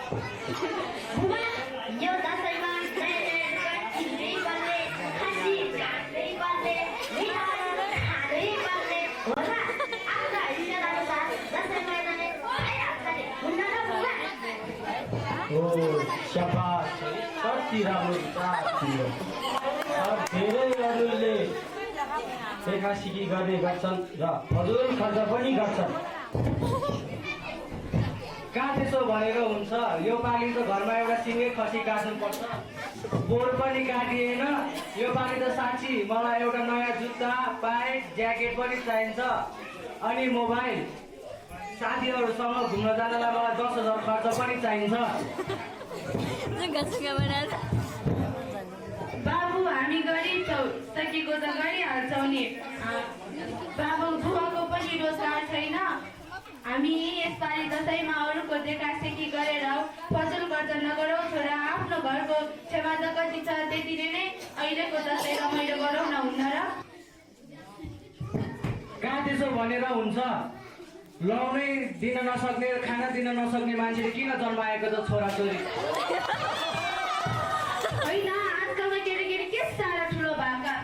बुबा यो दसैँमा चिन्दै पर्ने खसी काट्दै पर्ने मिठाई खाँदै पर्ने हो र आफ्ना रिजनअनुसार दसैँ मैदाने आइहाल्छ नि हुन्न र बुबा ओ शाबास कति राम्रो विचार थियो धेरैहरूले देखासिकी गर्ने गर्छन् र फजुल खर्च पनि गर्छन् कहाँ त्यसो भनेर हुन्छ यो पालि त घरमा एउटा सिँगै खसी काट्नुपर्छ बोर पनि काटिएन यो पालि त साँच्ची मलाई एउटा नयाँ जुत्ता प्यान्ट ज्याकेट पनि चाहिन्छ अनि मोबाइल साथीहरूसँग घुम्न जानलाई मलाई 10,000 खर्च पनि चाहिन्छ बाबु हामी गरिब छौँ सकेको त गरिहाल्छौँ नि बाबु बुवाको पनि रोजगार छैन हामी यसपालि दसैँमा अरूको देखासेखी गरेर फजुल खर्च नगरौँ छोरा आफ्नो घरको क्षमता कति छ त्यतिले नै अहिलेको दसैँ रमाइलो गरौँ न हुन्न र कहाँ त्यसो भनेर हुन्छ लाउनै दिन नसक्ने खाना दिन नसक्ने मान्छेले किन जन्माएको त छोराछोरी होइन आजकलमा केटाकेटी के साह्रो ठुलो भएका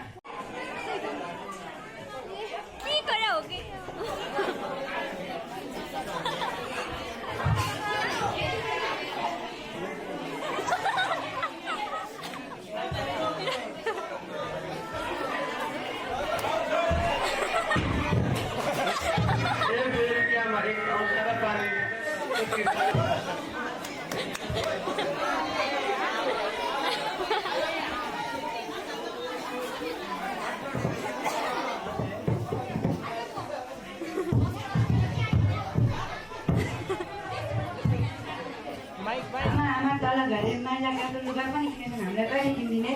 आमा तल घरे माइला कालो लुगा पनि किनेछन् हामीलाई कहिले किनिदिने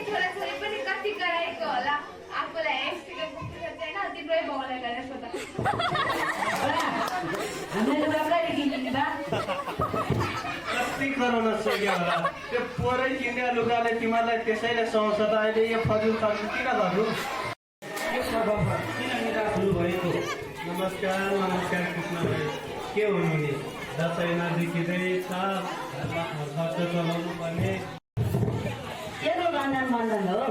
छोराछोरी पनि कति कराएको होला आफूलाई एक्सपिरियन्स छैन तिम्रै बाउलाई गएर सोध हामीले लुगा कहिले किनिदिने बा कति कराउन सक्यो होला त्यो पोरै किन्ने लुगाले तिमीलाई त्यसैले सुहाउँछ त अहिले यो फजुल खर्च किन गर्नु के छ बाबा किन निराश हुनुभएको नमस्कार कृष्ण भाइ के हुनु नि दसैँमा देखिँदैछ घरमा खर्च चलाउनु पर्ने के बन्धन हो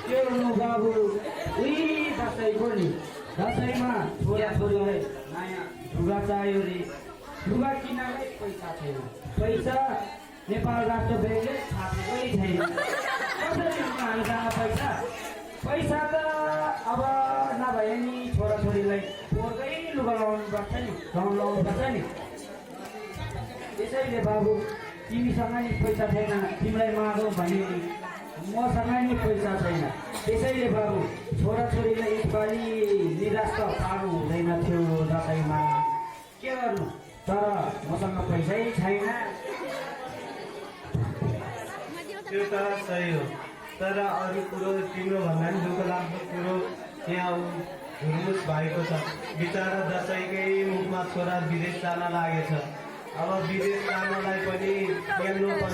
के हुनु बाबु उही दसैँको नि दसैँमा छोराछोरीलाई नयाँ लुगा चाहियो रे लुगा किन्नलाई पैसा छैन पैसा नेपाल राष्ट्र ब्याङ्कले छापेकै छैन कसरी हाल्छ पैसा पैसा त अब नभए नि छोराछोरीलाई पोहोरकै लुगा लाउनुपर्छ नि लाउनुपर्छ नि त्यसैले बाबु तिमीसँग नि पैसा छैन तिमीलाई मागौँ भने मसँग नि पैसा छैन त्यसैले बाबु छोराछोरीलाई यसपालि निराश त पार्नु हुँदैन थियो दसैँमा के गर्नु तर मसँग पैसै छैन त्यो त सही हो तर अरू कुरो तिम्रो भन्दा पनि दुःख लाग्दो कुरो यहाँ हुर्मुस भएको छ बिचरा दसैँकै मुखमा छोरा विदेश जान लागेछ अब विदेश जानलाई पनि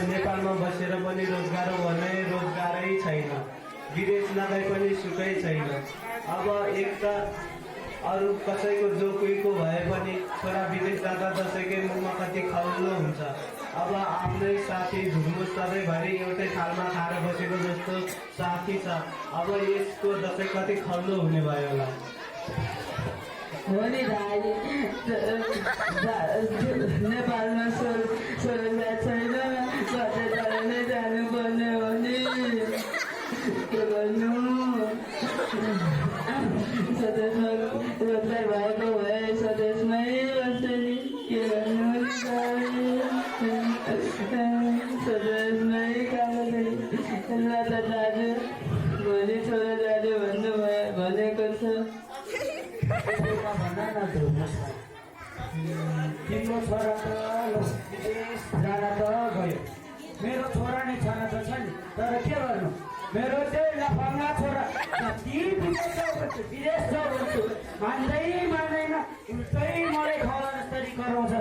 नेपालमा बसेर पनि रोजगार भने रोजगारै छैन विदेश नगए पनि सुखै छैन अब एक त अरू कसैको जो कोहीको भए पनि छोरा विदेश जाँदा दसैँकै मुखमा कति खल्लो हुन्छ अब आफ्नै साथी झुर्मुस सधैँभरि एउटै थालमा खाएर बसेको जस्तो साथी छ अब यसको दसैँ कति खल्लो हुने भयो होला हो नि भाइ नेपालमा स्वरोजगार छैन कतै तर नै जानुपर्ने हो नि के गर्नु स्वदेशमा रोजगार भएको भए स्वदेशमै बस्छ नि के गर्नु स्वदेशमै काम ल त दाजु भोलि छोरा जाने भन्नुभयो भनेको छ तिम्रो छोरा त विदेश जान त गयो मेरो छोरा नै छन त छ नि तर के गर्नु मेरो चाहिँ लफङ्गा छोरा जति विदेश जाऊ भन्छु मान्दै मान्दैन उल्टै मलाई खबर जसरी कराउँछ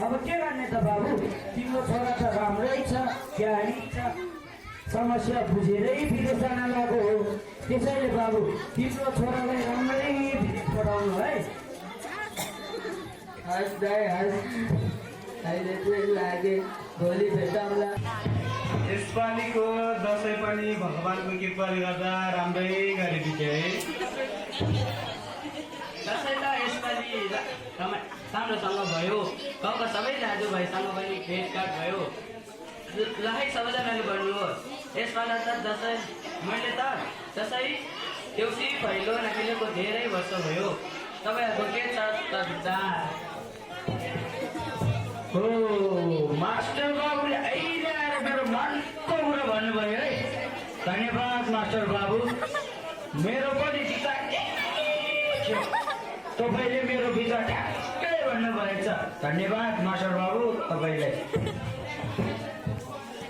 अब के गर्ने त बाबु तिम्रो छोरा त राम्रै छ ज्ञानी छ समस्या बुझेरै विदेश जान लागेको हो त्यसैले बाबु तिम्रो छोरालाई राम्रै विदेश पठाउनु है हस् दाइ हस् अहिले चाहिँ लागे भोलि भेटौँला यसपालिको दसैँ पनि भगवानको कृपाले गर्दा राम्रै गरी बित्यो है। दसैँ त यसपालि राम्रोसँग भयो। गाउँका सबै दाजुभाइसँग पनि भेटघाट भयो। ल है सबैजनाले गर्नुहोस्। यसपालि त दसैँ मैले त दसैँ देउसी भैलो नखेलेको धेरै वर्ष भयो। तपाईँहरूको के छ त विचार? हो मास्टर बाबुले अहिले आएर मेरो मनको कुरा भन्नुभयो है। धन्यवाद मास्टर बाबु। मेरो पनि विचार थियो, तपाईँले मेरो विचार ठ्याक्कै भन्नुभएछ। धन्यवाद मास्टर बाबु तपाईँलाई।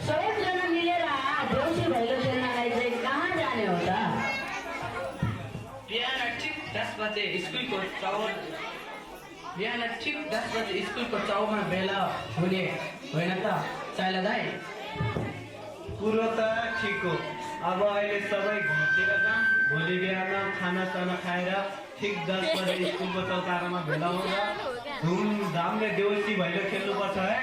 सबैजना मिलेर देउसी भैलो खेल्नलाई चाहिँ कहाँ जाने हो त? बिहान ठिक 10 बजे स्कुलको चौमा बेला हुने होइन त चाइला दाइ? कुरो त ठिक हो। अब अहिले सबै घरतिर जाऊँ, भोलि बिहान खानासाना खाएर ठिक 10 बजे स्कुलको चौतारामा भेला हुन्छ। धुमधामले देउसी भैलो खेल्नुपर्छ है।